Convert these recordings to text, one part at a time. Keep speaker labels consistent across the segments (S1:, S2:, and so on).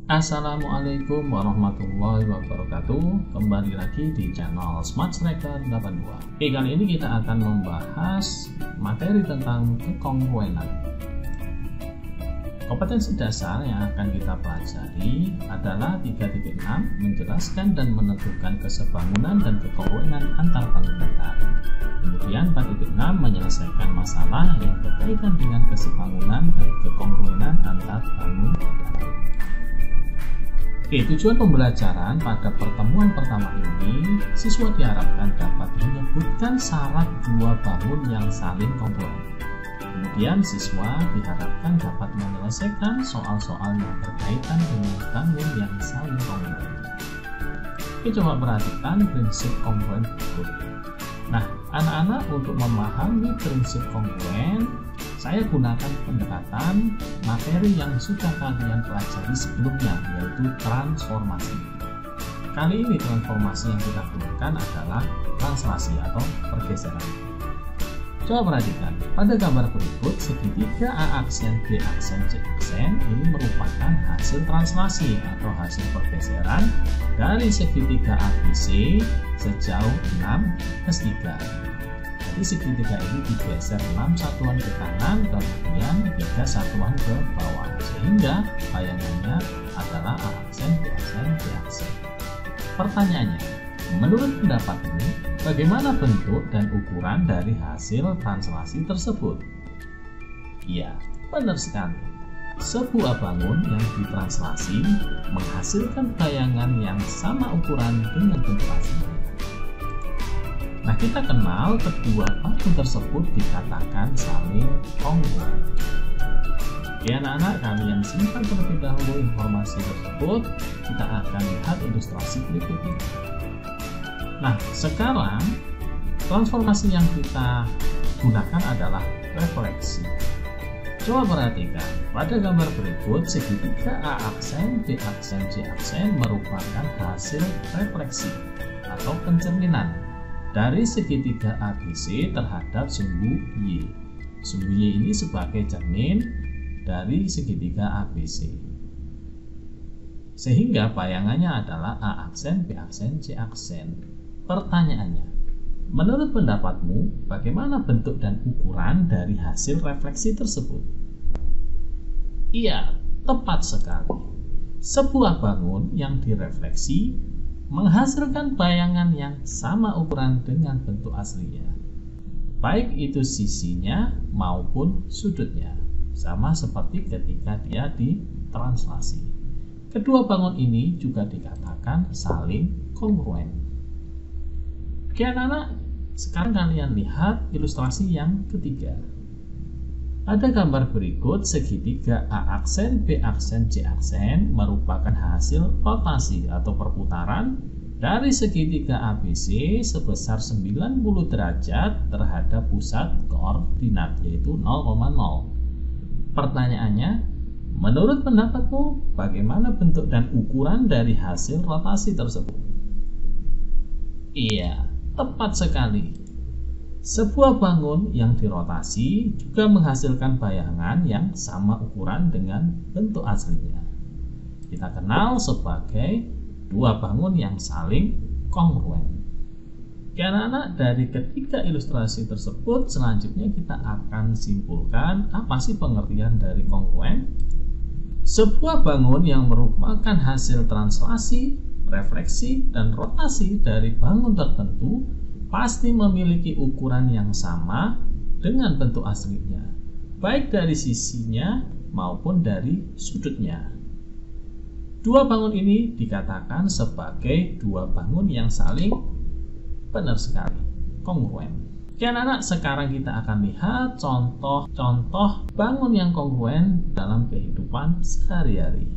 S1: Assalamualaikum warahmatullahi wabarakatuh. Kembali lagi di channel Smart Striker 82. Oke, kali ini kita akan membahas materi tentang kekongruenan. Kompetensi dasar yang akan kita pelajari adalah 3.6, menjelaskan dan menentukan kesebangunan dan kekongruenan antar bangun datar. Kemudian 4.6, menyelesaikan masalah yang berkaitan dengan kesebangunan dan kekongruenan antar bangun datar. Oke, tujuan pembelajaran pada pertemuan pertama ini, siswa diharapkan dapat menyebutkan syarat dua bangun yang saling kongruen. Kemudian siswa diharapkan dapat menyelesaikan soal-soal yang berkaitan dengan bangun yang saling kongruen. Oke, coba perhatikan prinsip kongruen berikut. Nah, anak-anak untuk memahami prinsip kongruen, saya gunakan pendekatan materi yang sudah kalian pelajari sebelumnya, yaitu transformasi. Kali ini transformasi yang kita gunakan adalah translasi atau pergeseran. Coba perhatikan, pada gambar berikut segitiga A aksen, B aksen, C aksen ini merupakan hasil translasi atau hasil pergeseran dari segitiga ABC sejauh 6 + 3. Jadi segitiga ini digeser 6 satuan ke kanan, kemudian 3 satuan ke bawah, sehingga bayangannya adalah A aksen, B aksen, C aksen. Pertanyaannya, menurut pendapatmu, bagaimana bentuk dan ukuran dari hasil translasi tersebut? Iya, benar sekali. Sebuah bangun yang ditranslasi menghasilkan bayangan yang sama ukuran dengan bentuk aslinya. Nah, kita kenal kedua bangun tersebut dikatakan saling kongruen. Oke anak-anak, kalian simpan terlebih dahulu informasi tersebut. Kita akan lihat ilustrasi berikutnya. Nah, sekarang transformasi yang kita gunakan adalah refleksi. Coba perhatikan, pada gambar berikut segitiga A aksen, B aksen, C aksen merupakan hasil refleksi atau pencerminan dari segitiga ABC terhadap sumbu Y. Sumbu Y ini sebagai cermin dari segitiga ABC. Sehingga bayangannya adalah A aksen, B aksen, C aksen. Pertanyaannya, menurut pendapatmu, bagaimana bentuk dan ukuran dari hasil refleksi tersebut? Iya, tepat sekali. Sebuah bangun yang direfleksi menghasilkan bayangan yang sama ukuran dengan bentuk aslinya, baik itu sisinya maupun sudutnya, sama seperti ketika dia ditranslasi. Kedua bangun ini juga dikatakan saling kongruen. Oke anak-anak, sekarang kalian lihat ilustrasi yang ketiga. Pada gambar berikut, segitiga A aksen, B aksen, C aksen merupakan hasil rotasi atau perputaran dari segitiga ABC sebesar 90 derajat terhadap pusat koordinat, yaitu 0,0. Pertanyaannya, menurut pendapatmu, bagaimana bentuk dan ukuran dari hasil rotasi tersebut? Iya, tepat sekali. Sebuah bangun yang dirotasi juga menghasilkan bayangan yang sama ukuran dengan bentuk aslinya. Kita kenal sebagai dua bangun yang saling kongruen. Karena anak, dari ketiga ilustrasi tersebut, selanjutnya kita akan simpulkan apa sih pengertian dari kongruen. Sebuah bangun yang merupakan hasil translasi, refleksi, dan rotasi dari bangun tertentu pasti memiliki ukuran yang sama dengan bentuk aslinya, baik dari sisinya maupun dari sudutnya. Dua bangun ini dikatakan sebagai dua bangun yang saling, benar sekali, kongruen. Oke anak-anak, sekarang kita akan lihat contoh-contoh bangun yang kongruen dalam kehidupan sehari-hari.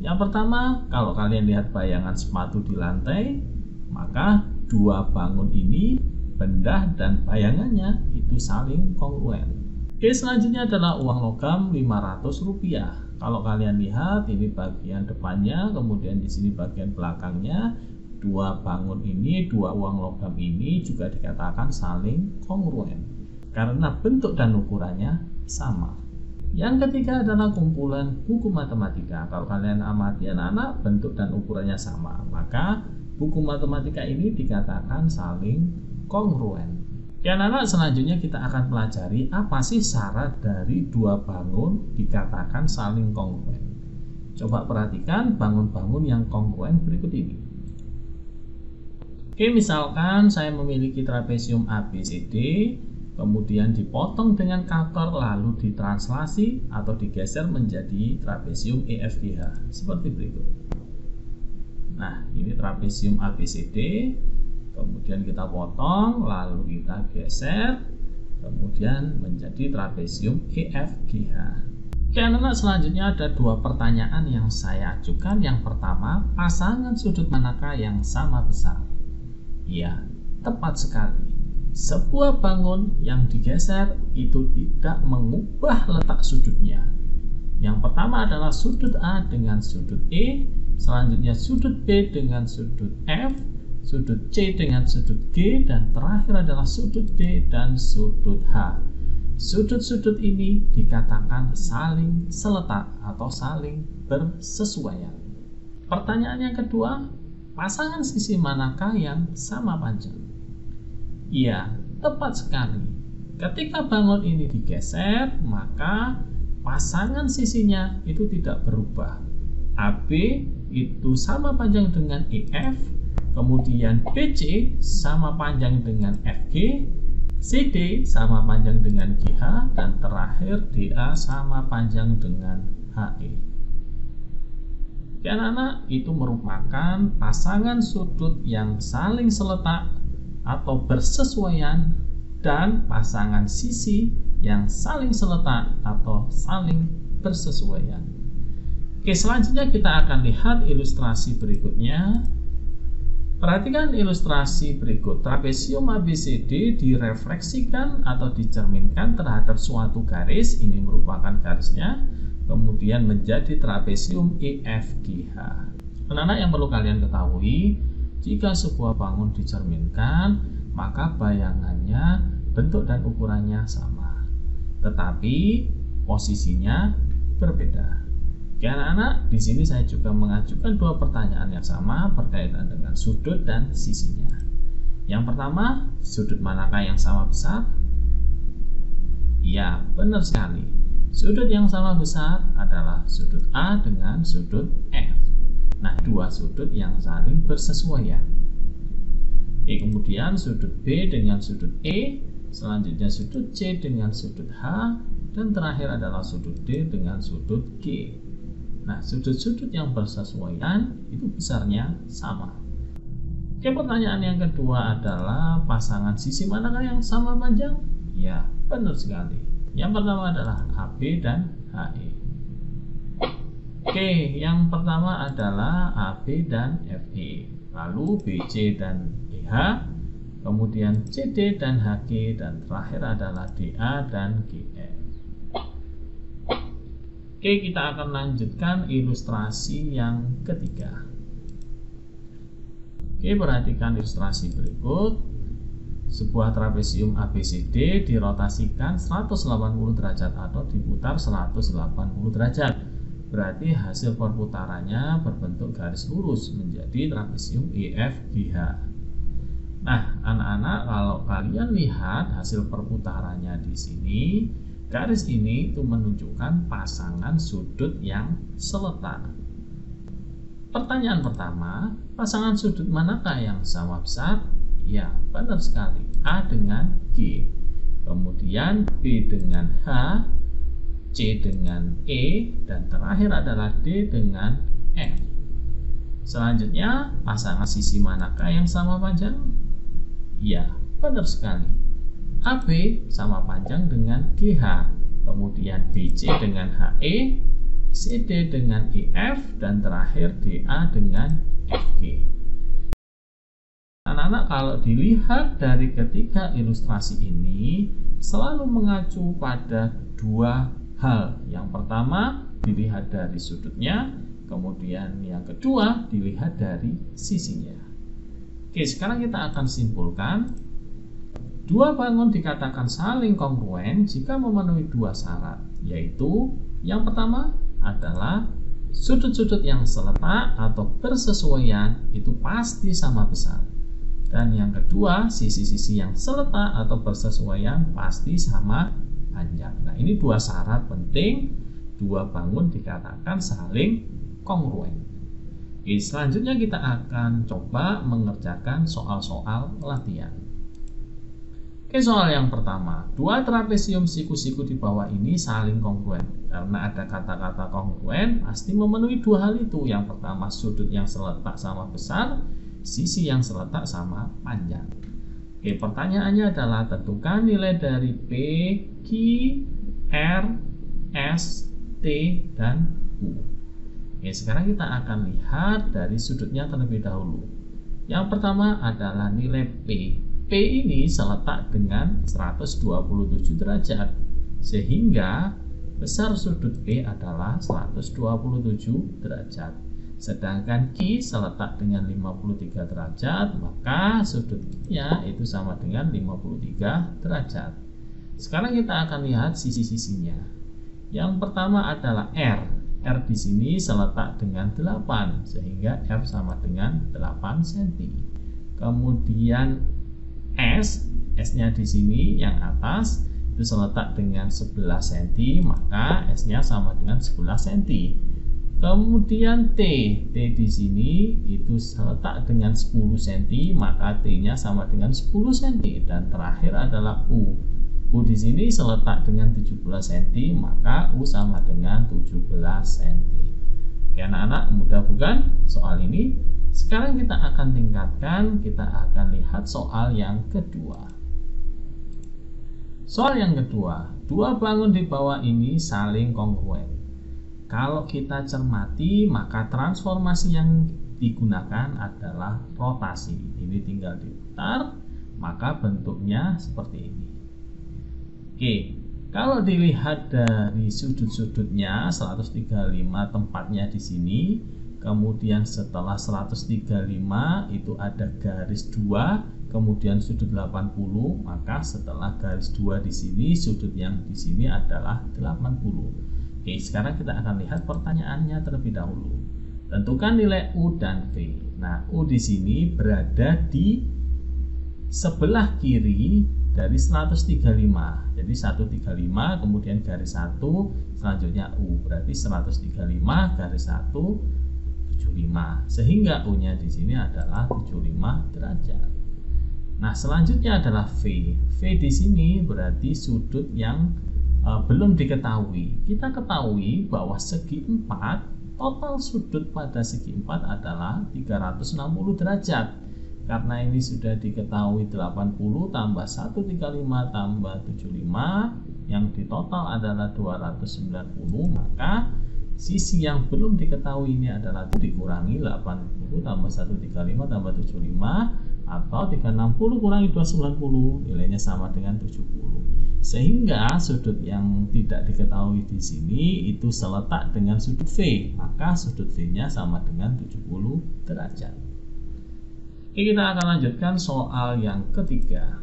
S1: Yang pertama, kalau kalian lihat bayangan sepatu di lantai, maka dua bangun ini, benda dan bayangannya itu saling kongruen. Oke, selanjutnya adalah uang logam Rp500. Kalau kalian lihat, ini bagian depannya, kemudian di sini bagian belakangnya. Dua bangun ini, dua uang logam ini juga dikatakan saling kongruen karena bentuk dan ukurannya sama. Yang ketiga adalah kumpulan buku matematika. Kalau kalian amati anak-anak, bentuk dan ukurannya sama, maka buku matematika ini dikatakan saling kongruen. Oke anak-anak, selanjutnya kita akan pelajari apa sih syarat dari dua bangun dikatakan saling kongruen. Coba perhatikan bangun-bangun yang kongruen berikut ini. Oke, misalkan saya memiliki trapesium ABCD, kemudian dipotong dengan cutter lalu ditranslasi atau digeser menjadi trapesium EFGH seperti berikut. Nah, ini trapesium ABCD, kemudian kita potong lalu kita geser kemudian menjadi trapesium EFGH. Oke anak-anak, selanjutnya ada dua pertanyaan yang saya ajukan. Yang pertama, pasangan sudut manakah yang sama besar? Ya, tepat sekali. Sebuah bangun yang digeser itu tidak mengubah letak sudutnya. Yang pertama adalah sudut A dengan sudut E, selanjutnya sudut B dengan sudut F, sudut C dengan sudut G, dan terakhir adalah sudut D dan sudut H. Sudut-sudut ini dikatakan saling seletak atau saling bersesuaian. Pertanyaan yang kedua, pasangan sisi manakah yang sama panjang? Iya, tepat sekali. Ketika bangun ini digeser, maka pasangan sisinya itu tidak berubah. AB itu sama panjang dengan EF, kemudian BC sama panjang dengan FG, CD sama panjang dengan GH, dan terakhir DA sama panjang dengan HE. Anak-anak, itu merupakan pasangan sudut yang saling seletak atau bersesuaian dan pasangan sisi yang saling seletak atau saling bersesuaian. Oke, selanjutnya kita akan lihat ilustrasi berikutnya. Perhatikan ilustrasi berikut. Trapesium ABCD direfleksikan atau dicerminkan terhadap suatu garis, ini merupakan garisnya, kemudian menjadi trapesium EFGH. Anak-anak, yang perlu kalian ketahui, jika sebuah bangun dicerminkan, maka bayangannya, bentuk dan ukurannya sama, tetapi posisinya berbeda. Oke anak-anak, di sini saya juga mengajukan dua pertanyaan yang sama berkaitan dengan sudut dan sisinya. Yang pertama, sudut manakah yang sama besar? Ya, benar sekali. Sudut yang sama besar adalah sudut A dengan sudut F. Nah, dua sudut yang saling bersesuaian. Kemudian sudut B dengan sudut E, selanjutnya sudut C dengan sudut H, dan terakhir adalah sudut D dengan sudut G. Nah, sudut-sudut yang bersesuaian itu besarnya sama. Oke, pertanyaan yang kedua adalah pasangan sisi manakah yang sama panjang? Ya, benar sekali. Yang pertama adalah AB dan HE. Oke, yang pertama adalah AB dan FE, lalu BC dan EH, kemudian CD dan HG, dan terakhir adalah DA dan GF. Oke, kita akan lanjutkan ilustrasi yang ketiga. Oke, perhatikan ilustrasi berikut. Sebuah trapesium ABCD dirotasikan 180 derajat atau diputar 180 derajat. Berarti hasil perputarannya berbentuk garis lurus menjadi trapesium EFGH. Nah, anak-anak, kalau kalian lihat hasil perputarannya di sini, garis ini itu menunjukkan pasangan sudut yang seletak. Pertanyaan pertama, pasangan sudut manakah yang sama besar? Ya, benar sekali. A dengan G, kemudian B dengan H, C dengan E, dan terakhir adalah D dengan F. Selanjutnya, pasangan sisi manakah yang sama panjang? Ya, benar sekali. AB sama panjang dengan GH, kemudian BC dengan HE, CD dengan EF, dan terakhir DA dengan FG. Anak-anak, kalau dilihat dari ketiga ilustrasi ini selalu mengacu pada dua hal. Yang pertama dilihat dari sudutnya, kemudian yang kedua dilihat dari sisinya. Oke, sekarang kita akan simpulkan. Dua bangun dikatakan saling kongruen jika memenuhi dua syarat, yaitu yang pertama adalah sudut-sudut yang seletak atau bersesuaian itu pasti sama besar. Dan yang kedua, sisi-sisi yang seletak atau bersesuaian pasti sama panjang. Nah, ini dua syarat penting dua bangun dikatakan saling kongruen. Oke, selanjutnya kita akan coba mengerjakan soal-soal latihan. Oke, soal yang pertama, dua trapesium siku-siku di bawah ini saling kongruen. Karena ada kata-kata kongruen, pasti memenuhi dua hal itu. Yang pertama, sudut yang seletak sama besar, sisi yang seletak sama panjang. Oke, pertanyaannya adalah tentukan nilai dari P, Q, R, S, T, dan U. Oke, sekarang kita akan lihat dari sudutnya terlebih dahulu. Yang pertama adalah nilai P. P ini seletak dengan 127 derajat, sehingga besar sudut P adalah 127 derajat. Sedangkan Q seletak dengan 53 derajat, maka sudut Q-nya itu sama dengan 53 derajat. Sekarang kita akan lihat sisi-sisinya. Yang pertama adalah R. R di sini seletak dengan 8, sehingga R sama dengan 8 cm. Kemudian S-nya di sini yang atas itu seletak dengan 11 cm, maka S-nya sama dengan 11 cm. Kemudian T di sini itu seletak dengan 10 cm, maka T-nya sama dengan 10 cm. Dan terakhir adalah U. U di sini seletak dengan 17 cm, maka U sama dengan 17 cm. Oke, anak-anak, mudah bukan soal ini? Sekarang kita akan tingkatkan, kita akan lihat soal yang kedua. Soal yang kedua, dua bangun di bawah ini saling kongruen. Kalau kita cermati, maka transformasi yang digunakan adalah rotasi. Ini tinggal diputar, maka bentuknya seperti ini. Oke, kalau dilihat dari sudut-sudutnya 135 tempatnya di sini. Kemudian setelah 135 itu ada garis 2, kemudian sudut 80, maka setelah garis 2 di sini, sudut yang di sini adalah 80. Oke, sekarang kita akan lihat pertanyaannya terlebih dahulu. Tentukan nilai U dan V. Nah, U di sini berada di sebelah kiri dari 135. Jadi 135, kemudian garis 1, selanjutnya U. Berarti 135 garis 1 75, sehingga U-nya di sini adalah 75 derajat. Nah, selanjutnya adalah V. V di sini berarti sudut yang belum diketahui. Kita ketahui bahwa segi 4, total sudut pada segi 4 adalah 360 derajat. Karena ini sudah diketahui 80 tambah 135 tambah 75, yang ditotal adalah 290, maka sisi yang belum diketahui ini adalah dikurangi 80 tambah 135 tambah 75, atau 360 kurangi 290, nilainya sama dengan 70. Sehingga sudut yang tidak diketahui di sini itu seletak dengan sudut V, maka sudut V-nya sama dengan 70 derajat. Oke, kita akan lanjutkan soal yang ketiga.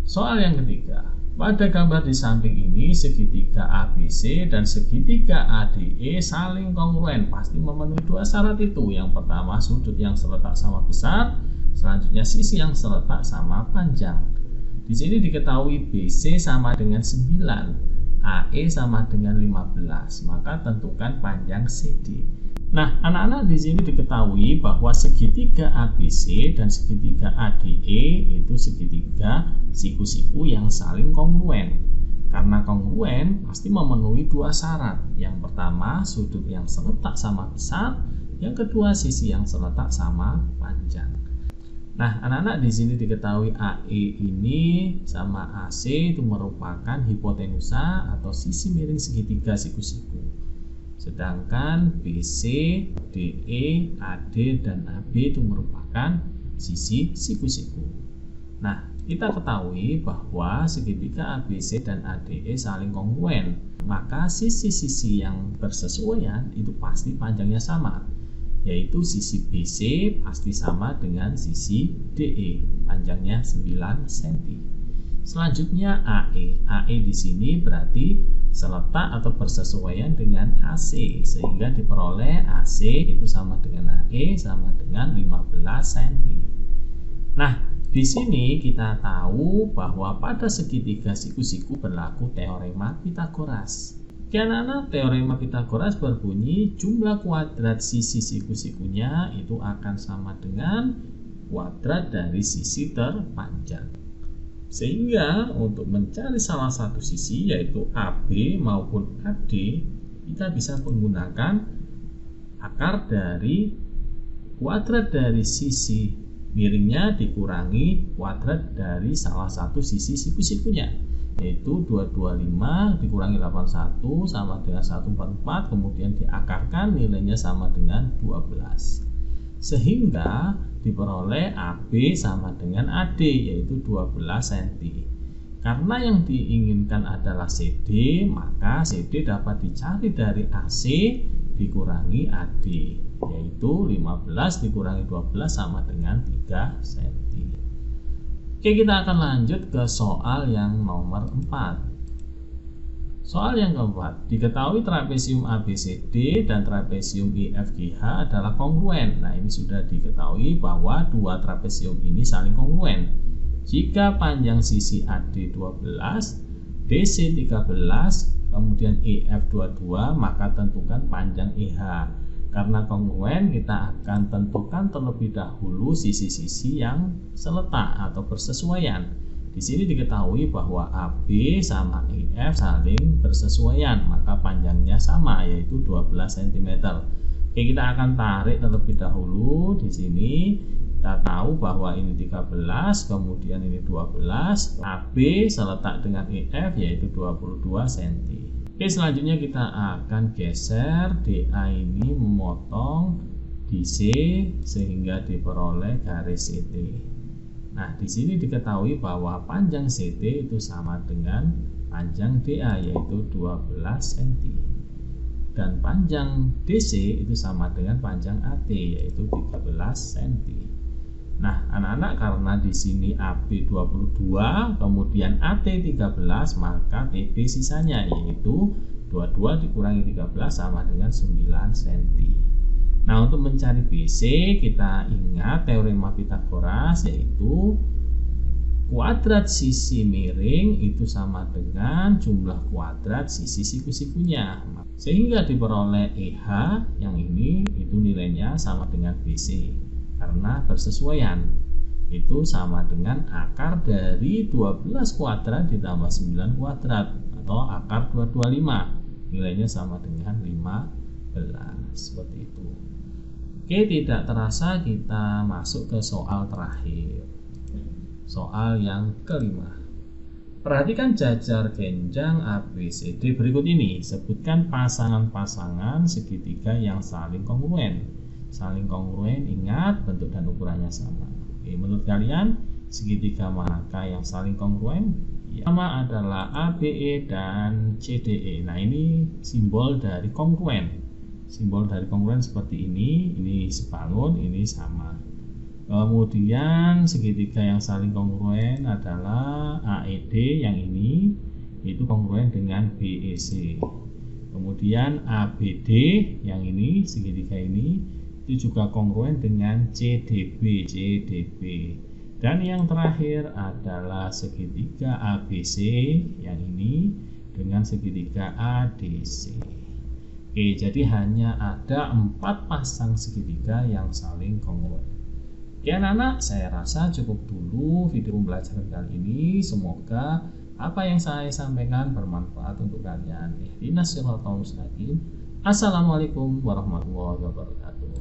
S1: Soal yang ketiga. Pada gambar di samping ini, segitiga ABC dan segitiga ADE saling kongruen, pasti memenuhi dua syarat itu. Yang pertama, sudut yang seletak sama besar, selanjutnya sisi yang seletak sama panjang. Di sini diketahui BC sama dengan 9, AE sama dengan 15, maka tentukan panjang CD. Nah, anak-anak di sini diketahui bahwa segitiga ABC dan segitiga ADE itu segitiga siku-siku yang saling kongruen. Karena kongruen pasti memenuhi dua syarat. Yang pertama, sudut yang seletak sama besar, yang kedua, sisi yang seletak sama panjang. Nah, anak-anak di sini diketahui AE ini sama AC itu merupakan hipotenusa atau sisi miring segitiga siku-siku. Sedangkan BC, DE, AD, dan AB itu merupakan sisi siku-siku. Nah, kita ketahui bahwa segitiga ABC dan ADE saling kongruen, maka sisi-sisi yang bersesuaian itu pasti panjangnya sama. yaitu sisi BC pasti sama dengan sisi DE, panjangnya 9 cm. Selanjutnya AE. AE di sini berarti seletak atau bersesuaian dengan AC, sehingga diperoleh AC itu sama dengan AE sama dengan 15 cm. Nah, di sini kita tahu bahwa pada segitiga siku-siku berlaku teorema Pythagoras. Anak-anak, teorema Pythagoras berbunyi jumlah kuadrat sisi siku-sikunya itu akan sama dengan kuadrat dari sisi terpanjang. Sehingga untuk mencari salah satu sisi yaitu AB maupun AD, kita bisa menggunakan akar dari kuadrat dari sisi miringnya dikurangi kuadrat dari salah satu sisi siku-sikunya, yaitu 225 dikurangi 81 sama dengan 144, kemudian diakarkan nilainya sama dengan 12, sehingga diperoleh AB sama dengan AD yaitu 12 cm. Karena yang diinginkan adalah CD, maka CD dapat dicari dari AC dikurangi AD, yaitu 15 dikurangi 12 sama dengan 3 cm. Oke, kita akan lanjut ke soal yang nomor 4. Soal yang keempat, diketahui trapesium ABCD dan trapesium EFGH adalah kongruen. Nah, ini sudah diketahui bahwa dua trapesium ini saling kongruen. Jika panjang sisi AD 12, DC 13, kemudian EF 22, maka tentukan panjang EH. Karena kongruen, kita akan tentukan terlebih dahulu sisi-sisi yang seletak atau bersesuaian. Di sini diketahui bahwa AB sama EF saling bersesuaian, maka panjangnya sama yaitu 12 cm. Oke, kita akan tarik terlebih dahulu. Di sini kita tahu bahwa ini 13, kemudian ini 12. AB seletak dengan EF yaitu 22 cm. Oke, selanjutnya kita akan geser DA ini memotong DC sehingga diperoleh garis CT. Nah, di sini diketahui bahwa panjang CT itu sama dengan panjang DA yaitu 12 cm. Dan panjang DC itu sama dengan panjang AT yaitu 13 cm. Nah, anak-anak, karena di sini AB 22, kemudian AT 13, maka TB sisanya yaitu 22 dikurangi 13 sama dengan 9 cm. Nah, untuk mencari BC, kita ingat teorema Pythagoras yaitu kuadrat sisi miring itu sama dengan jumlah kuadrat sisi siku-sikunya. Sehingga diperoleh EH yang ini itu nilainya sama dengan BC. Karena bersesuaian itu sama dengan akar dari 12 kuadrat ditambah 9 kuadrat atau akar 225, nilainya sama dengan 15, seperti itu. Oke, tidak terasa kita masuk ke soal terakhir, soal yang kelima. Perhatikan jajar genjang ABCD berikut ini. Sebutkan pasangan-pasangan segitiga yang saling kongruen. Saling kongruen, ingat bentuk dan ukurannya sama. Oke, menurut kalian segitiga manakah yang saling kongruen? Sama adalah ABE dan CDE. Nah, ini simbol dari kongruen. Simbol dari kongruen seperti ini sebangun, ini sama. Kemudian segitiga yang saling kongruen adalah AED yang ini, itu kongruen dengan BEC. Kemudian ABD yang ini, segitiga ini itu juga kongruen dengan CDB. Dan yang terakhir adalah segitiga ABC yang ini dengan segitiga ADC. Oke, jadi hanya ada 4 pasang segitiga yang saling kongruen. Oke, anak-anak, saya rasa cukup dulu video pembelajaran kali ini. Semoga apa yang saya sampaikan bermanfaat untuk kalian. Assalamualaikum warahmatullahi wabarakatuh.